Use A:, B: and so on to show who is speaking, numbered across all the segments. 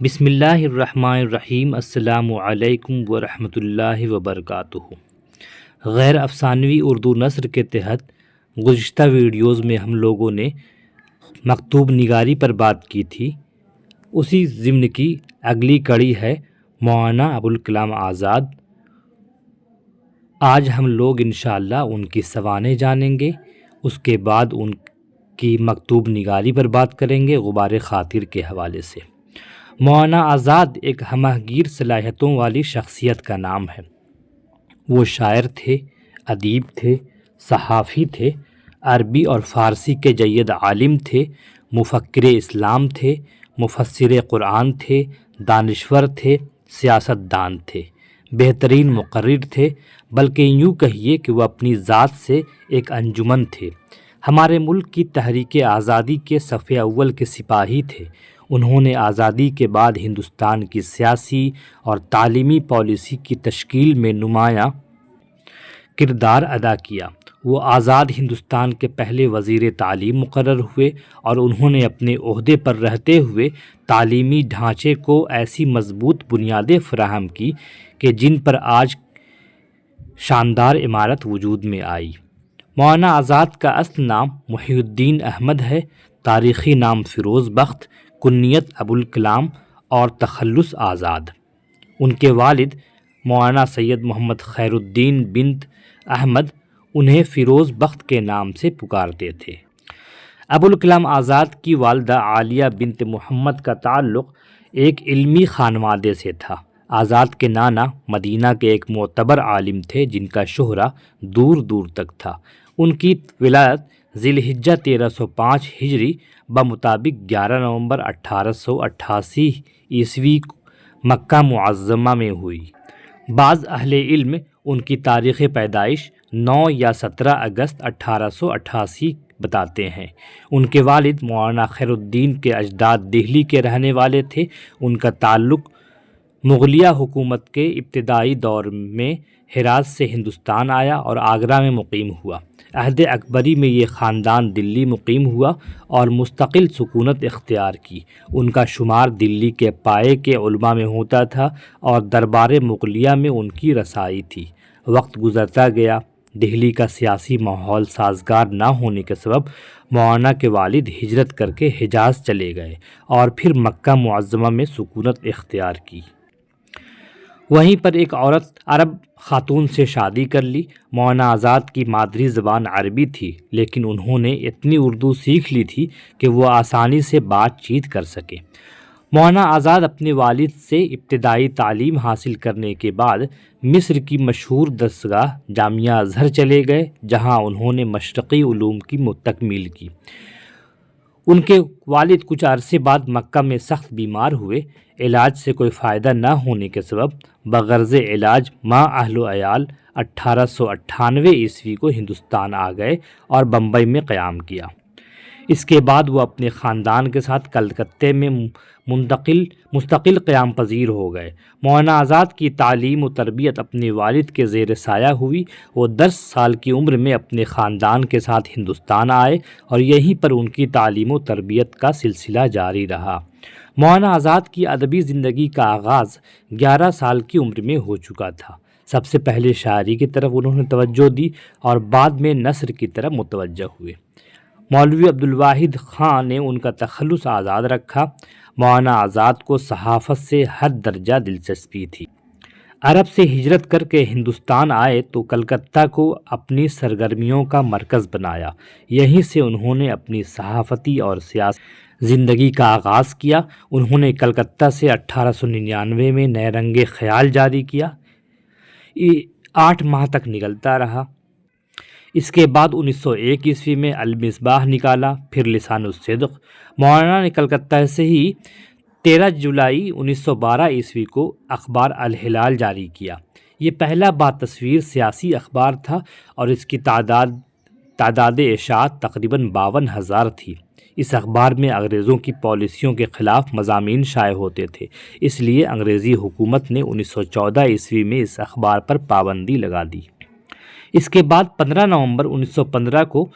A: بسم اللہ الرحمن الرحیم۔ السلام علیکم ورحمۃ اللہ وبرکاتہ۔ غیر افسانوی اردو نثر کے تحت گزشتہ ویڈیوز میں ہم لوگوں نے مکتوب نگاری پر بات کی تھی۔ اسی ضمن کی اگلی کڑی ہے مولانا ابوالکلام آزاد۔ آج ہم لوگ انشاءاللہ ان کی سوانح جانیں گے، اس کے بعد ان کی مکتوب نگاری پر بات کریں گے غبار خاطر کے حوالے سے۔ مولانا آزاد ایک ہمہ گیر صلاحیتوں والی شخصیت کا نام ہے۔ وہ شاعر تھے، ادیب تھے، صحافی تھے، عربی اور فارسی کے جید عالم تھے، مفکر اسلام تھے، مفسر قرآن تھے، دانشور تھے، سیاست دان تھے، بہترین مقرر تھے، بلکہ یوں کہیے کہ وہ اپنی ذات سے ایک انجمن تھے۔ ہمارے ملک کی تحریک آزادی کے صف اول کے سپاہی تھے۔ انہوں نے آزادی کے بعد ہندوستان کی سیاسی اور تعلیمی پالیسی کی تشکیل میں نمایاں کردار ادا کیا۔ وہ آزاد ہندوستان کے پہلے وزیر تعلیم مقرر ہوئے اور انہوں نے اپنے عہدے پر رہتے ہوئے تعلیمی ڈھانچے کو ایسی مضبوط بنیادیں فراہم کی کہ جن پر آج شاندار عمارت وجود میں آئی۔ مولانا آزاد کا اصل نام محی الدین احمد ہے، تاریخی نام فیروز بخت، کنیت ابوالکلام اور تخلص آزاد۔ ان کے والد مولانا سید محمد خیر الدین بنت احمد انہیں فیروز بخت کے نام سے پکارتے تھے۔ ابوالکلام آزاد کی والدہ عالیہ بنت محمد کا تعلق ایک علمی خانوادے سے تھا۔ آزاد کے نانا مدینہ کے ایک معتبر عالم تھے جن کا شہرہ دور دور تک تھا۔ ان کی ولادت ذی الحجہ 1305 ہجری بمطابق 11 نومبر 1888 عیسوی مکہ معظمہ میں ہوئی۔ بعض اہل علم ان کی تاریخ پیدائش 9 یا 17 اگست 1888 بتاتے ہیں۔ ان کے والد مولانا خیر الدین کے اجداد دہلی کے رہنے والے تھے۔ ان کا تعلق مغلیہ حکومت کے ابتدائی دور میں ہرات سے ہندوستان آیا اور آگرہ میں مقیم ہوا۔ عہد اکبری میں یہ خاندان دلی مقیم ہوا اور مستقل سکونت اختیار کی۔ ان کا شمار دلی کے پائے کے علماء میں ہوتا تھا اور دربار مغلیہ میں ان کی رسائی تھی۔ وقت گزرتا گیا، دہلی کا سیاسی ماحول سازگار نہ ہونے کے سبب مولانا کے والد ہجرت کر کے حجاز چلے گئے اور پھر مکہ معظمہ میں سکونت اختیار کی۔ وہیں پر ایک عورت عرب خاتون سے شادی کر لی۔ مولانا آزاد کی مادری زبان عربی تھی، لیکن انہوں نے اتنی اردو سیکھ لی تھی کہ وہ آسانی سے بات چیت کر سکے۔ مولانا آزاد اپنے والد سے ابتدائی تعلیم حاصل کرنے کے بعد مصر کی مشہور دستگاہ جامعہ ازہر چلے گئے، جہاں انہوں نے مشرقی علوم کی تکمیل کی۔ ان کے والد کچھ عرصے بعد مکہ میں سخت بیمار ہوئے۔ علاج سے کوئی فائدہ نہ ہونے کے سبب بغرض علاج ماں اہل و عیال 1898 عیسوی کو ہندوستان آ گئے اور بمبئی میں قیام کیا۔ اس کے بعد وہ اپنے خاندان کے ساتھ کلکتے میں مستقل قیام پذیر ہو گئے۔ مولانا آزاد کی تعلیم و تربیت اپنے والد کے زیر سایہ ہوئی۔ وہ 10 سال کی عمر میں اپنے خاندان کے ساتھ ہندوستان آئے اور یہیں پر ان کی تعلیم و تربیت کا سلسلہ جاری رہا۔ مولانا آزاد کی ادبی زندگی کا آغاز 11 سال کی عمر میں ہو چکا تھا۔ سب سے پہلے شاعری کی طرف انہوں نے توجہ دی اور بعد میں نثر کی طرف متوجہ ہوئے۔ مولوی عبدالواحد خان نے ان کا تخلص آزاد رکھا۔ مولانا آزاد کو صحافت سے حد درجہ دلچسپی تھی۔ عرب سے ہجرت کر کے ہندوستان آئے تو کلکتہ کو اپنی سرگرمیوں کا مرکز بنایا۔ یہیں سے انہوں نے اپنی صحافتی اور سیاسی زندگی کا آغاز کیا۔ انہوں نے کلکتہ سے 1899 میں نئے رنگ خیال جاری کیا۔ 8 ماہ تک نکلتا رہا۔ اس کے بعد 1901 عیسوی میں المصباح نکالا، پھر لسان الصدق۔ مولانا نے کلکتہ سے ہی 13 جولائی 1912 عیسوی کو اخبار الہلال جاری کیا۔ یہ پہلا باتصویر سیاسی اخبار تھا اور اس کی تعداد اشاعت تقریباً 52,000 تھی۔ اس اخبار میں انگریزوں کی پالیسیوں کے خلاف مضامین شائع ہوتے تھے، اس لیے انگریزی حکومت نے 1914 عیسوی میں اس اخبار پر پابندی لگا دی۔ اس کے بعد 15 نومبر 1915 کو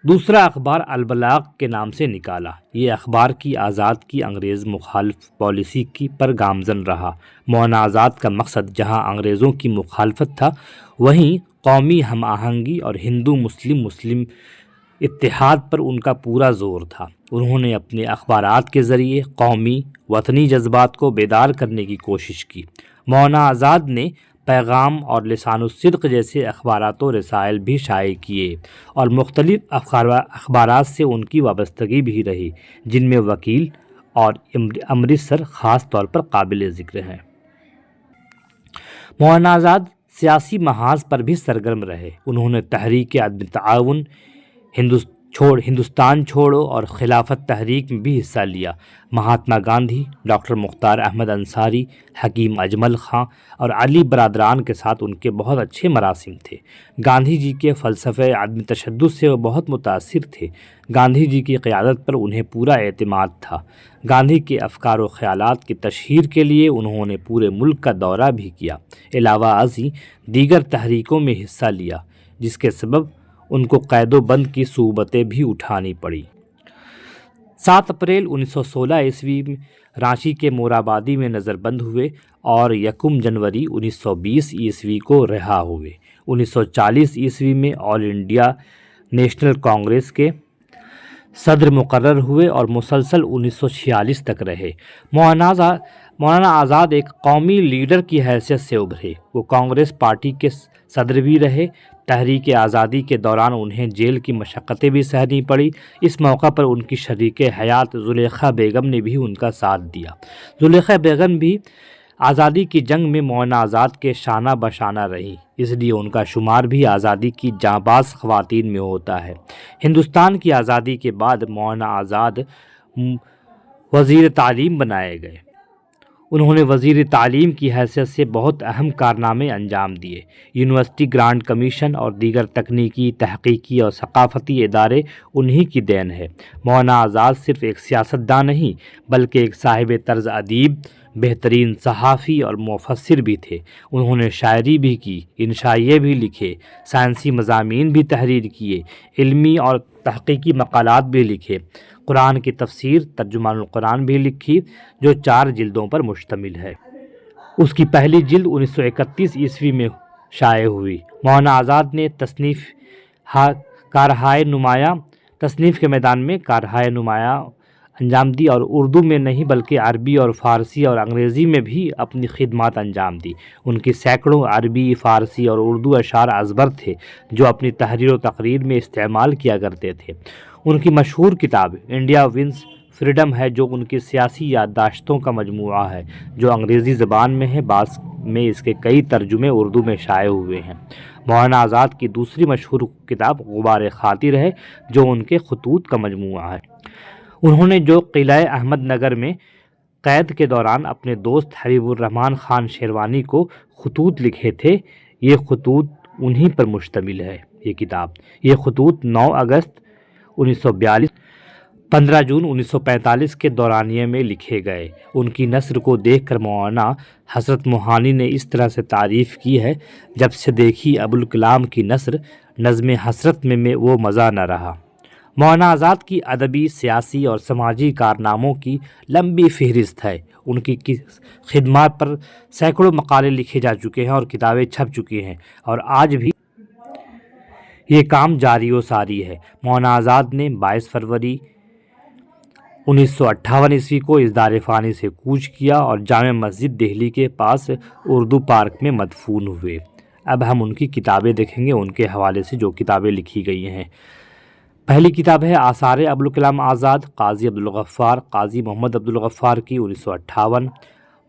A: دوسرا اخبار البلاغ کے نام سے نکالا۔ یہ اخبار کی آزاد کی انگریز مخالف پالیسی کی پر گامزن رہا۔ مولانا آزاد کا مقصد جہاں انگریزوں کی مخالفت تھا، وہیں قومی ہم آہنگی اور ہندو مسلم اتحاد پر ان کا پورا زور تھا۔ انہوں نے اپنے اخبارات کے ذریعے قومی وطنی جذبات کو بیدار کرنے کی کوشش کی۔ مولانا آزاد نے پیغام اور لسان الصدق جیسے اخبارات و رسائل بھی شائع کیے اور مختلف اخبارات سے ان کی وابستگی بھی رہی، جن میں وکیل اور امرتسر خاص طور پر قابل ذکر ہیں۔ مولانا آزاد سیاسی محاذ پر بھی سرگرم رہے۔ انہوں نے تحریک عدم تعاون، ہندوستان چھوڑو اور خلافت تحریک میں بھی حصہ لیا۔ مہاتما گاندھی، ڈاکٹر مختار احمد انصاری، حکیم اجمل خاں اور علی برادران کے ساتھ ان کے بہت اچھے مراسم تھے۔ گاندھی جی کے فلسفہ عدم تشدد سے وہ بہت متاثر تھے۔ گاندھی جی کی قیادت پر انہیں پورا اعتماد تھا۔ گاندھی کے افکار و خیالات کی تشہیر کے لیے انہوں نے پورے ملک کا دورہ بھی کیا۔ علاوہ ازیں دیگر تحریکوں میں حصہ لیا، جس کے سبب ان کو قید و بند کی صعوبتیں بھی اٹھانی پڑی۔ 7 اپریل 1916 عیسوی میں رانچی کے مورابادی میں نظر بند ہوئے اور 1 جنوری 1920 عیسوی کو رہا ہوئے۔ 1940 عیسوی میں آل انڈیا نیشنل کانگریس کے صدر مقرر ہوئے اور مسلسل 1946 تک رہے۔ مولانا آزاد ایک قومی لیڈر کی حیثیت سے ابھرے۔ وہ کانگریس پارٹی کے صدر بھی رہے۔ تحریک آزادی کے دوران انہیں جیل کی مشقتیں بھی سہنی پڑی۔ اس موقع پر ان کی شریک حیات زلیخا بیگم نے بھی ان کا ساتھ دیا۔ زلیخا بیگم بھی آزادی کی جنگ میں مولانا آزاد کے شانہ بشانہ رہیں، اس لیے ان کا شمار بھی آزادی کی جانباز خواتین میں ہوتا ہے۔ ہندوستان کی آزادی کے بعد مولانا آزاد وزیر تعلیم بنائے گئے۔ انہوں نے وزیر تعلیم کی حیثیت سے بہت اہم کارنامے انجام دیے۔ یونیورسٹی گرانٹ کمیشن اور دیگر تکنیکی، تحقیقی اور ثقافتی ادارے انہی کی دین ہے۔ مولانا آزاد صرف ایک سیاستداں نہیں بلکہ ایک صاحب طرز ادیب، بہترین صحافی اور مفسر بھی تھے۔ انہوں نے شاعری بھی کی، انشائیے بھی لکھے، سائنسی مضامین بھی تحریر کیے، علمی اور تحقیقی مقالات بھی لکھے، قرآن کی تفسیر ترجمان القرآن بھی لکھی جو 4 جلدوں پر مشتمل ہے۔ اس کی پہلی جلد 1931 عیسوی میں شائع ہوئی۔ مولانا آزاد نے تصنیف کے میدان میں کارہائے نمایاں انجام دی اور اردو میں نہیں بلکہ عربی اور فارسی اور انگریزی میں بھی اپنی خدمات انجام دی۔ ان کی سینکڑوں عربی، فارسی اور اردو اشعار ازبر تھے جو اپنی تحریر و تقریر میں استعمال کیا کرتے تھے۔ ان کی مشہور کتاب انڈیا ونز فریڈم ہے جو ان کی سیاسی یادداشتوں کا مجموعہ ہے، جو انگریزی زبان میں ہے۔ بعض میں اس کے کئی ترجمے اردو میں شائع ہوئے ہیں۔ مولانا آزاد کی دوسری مشہور کتاب غبار خاطر ہے جو ان کے خطوط کا مجموعہ ہے۔ انہوں نے جو قلعہ احمد نگر میں قید کے دوران اپنے دوست حبیب الرحمن خان شیروانی کو خطوط لکھے تھے، یہ خطوط انہی پر مشتمل ہے۔ یہ کتاب، یہ خطوط 9 اگست 1942 15 جون 1945 کے دورانیے میں لکھے گئے۔ ان کی نثر کو دیکھ کر مولانا حسرت موہانی نے اس طرح سے تعریف کی ہے: جب سے دیکھی ابوالکلام کی نثر، نظم حسرت میں وہ مزہ نہ رہا۔ مولانا آزاد کی ادبی، سیاسی اور سماجی کارناموں کی لمبی فہرست ہے۔ ان کی خدمات پر سینکڑوں مقالے لکھے جا چکے ہیں اور کتابیں چھپ چکی ہیں، اور آج بھی یہ کام جاری و ساری ہے۔ مولانا آزاد نے 22 فروری 1958 عیسوی کو اس دار فانی سے کوچ کیا اور جامع مسجد دہلی کے پاس اردو پارک میں مدفون ہوئے۔ اب ہم ان کی کتابیں دیکھیں گے، ان کے حوالے سے جو کتابیں لکھی گئی ہیں۔ پہلی کتاب ہے آثار ابوالکلام آزاد، قاضی عبدالغفار، قاضی محمد عبدالغفار کی، 1958۔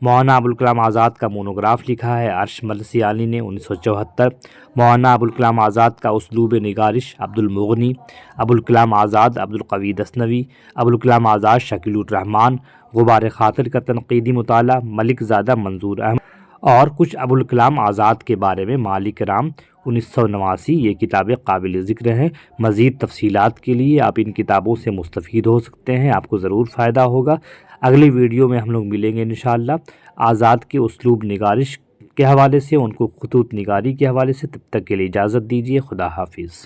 A: مولانا ابوالکلام آزاد کا مونوگراف لکھا ہے عرش ملسیانی نے، 1974۔ مولانا ابوالکلام آزاد کا اسلوب نگارش، عبدالمغنی۔ ابوالکلام آزاد، عبدالقوی دسنوی۔ ابوالکلام آزاد، شکیل الرحمان۔ غبار خاطر کا تنقیدی مطالعہ، ملک زادہ منظور احمد۔ اور کچھ ابوالکلام آزاد کے بارے میں، مالک رام، 1989۔ یہ کتابیں قابل ذکر ہیں۔ مزید تفصیلات کے لیے آپ ان کتابوں سے مستفید ہو سکتے ہیں، آپ کو ضرور فائدہ ہوگا۔ اگلی ویڈیو میں ہم لوگ ملیں گے انشاءاللہ آزاد کے اسلوب نگارش کے حوالے سے، ان کو خطوط نگاری کے حوالے سے۔ تب تک کے لیے اجازت دیجیے، خدا حافظ۔